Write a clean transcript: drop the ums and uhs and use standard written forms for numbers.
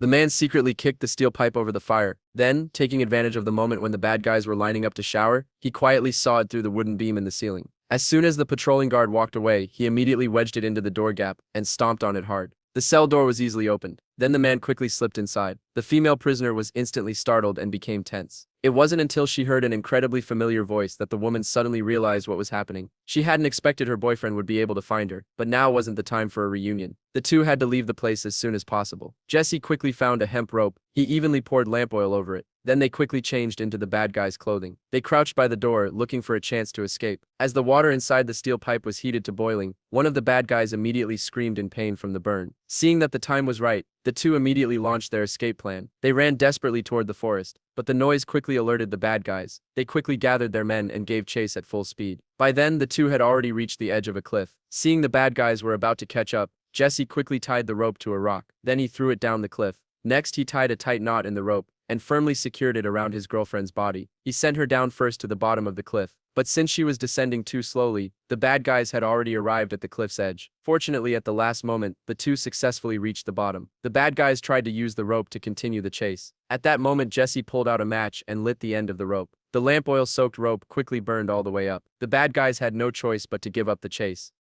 The man secretly kicked the steel pipe over the fire. Then, taking advantage of the moment when the bad guys were lining up to shower, he quietly sawed through the wooden beam in the ceiling. As soon as the patrolling guard walked away, he immediately wedged it into the door gap and stomped on it hard. The cell door was easily opened. Then the man quickly slipped inside. The female prisoner was instantly startled and became tense. It wasn't until she heard an incredibly familiar voice that the woman suddenly realized what was happening. She hadn't expected her boyfriend would be able to find her, but now wasn't the time for a reunion. The two had to leave the place as soon as possible. Jesse quickly found a hemp rope. He evenly poured lamp oil over it. Then they quickly changed into the bad guy's clothing. They crouched by the door, looking for a chance to escape. As the water inside the steel pipe was heated to boiling, one of the bad guys immediately screamed in pain from the burn. Seeing that the time was right, the two immediately launched their escape plan. They ran desperately toward the forest, but the noise quickly alerted the bad guys. They quickly gathered their men and gave chase at full speed. By then, the two had already reached the edge of a cliff. Seeing the bad guys were about to catch up, Jesse quickly tied the rope to a rock. Then he threw it down the cliff. Next, he tied a tight knot in the rope and firmly secured it around his girlfriend's body. He sent her down first to the bottom of the cliff, but since she was descending too slowly, the bad guys had already arrived at the cliff's edge. Fortunately, at the last moment, the two successfully reached the bottom. The bad guys tried to use the rope to continue the chase. At that moment, Jesse pulled out a match and lit the end of the rope. The lamp oil-soaked rope quickly burned all the way up. The bad guys had no choice but to give up the chase.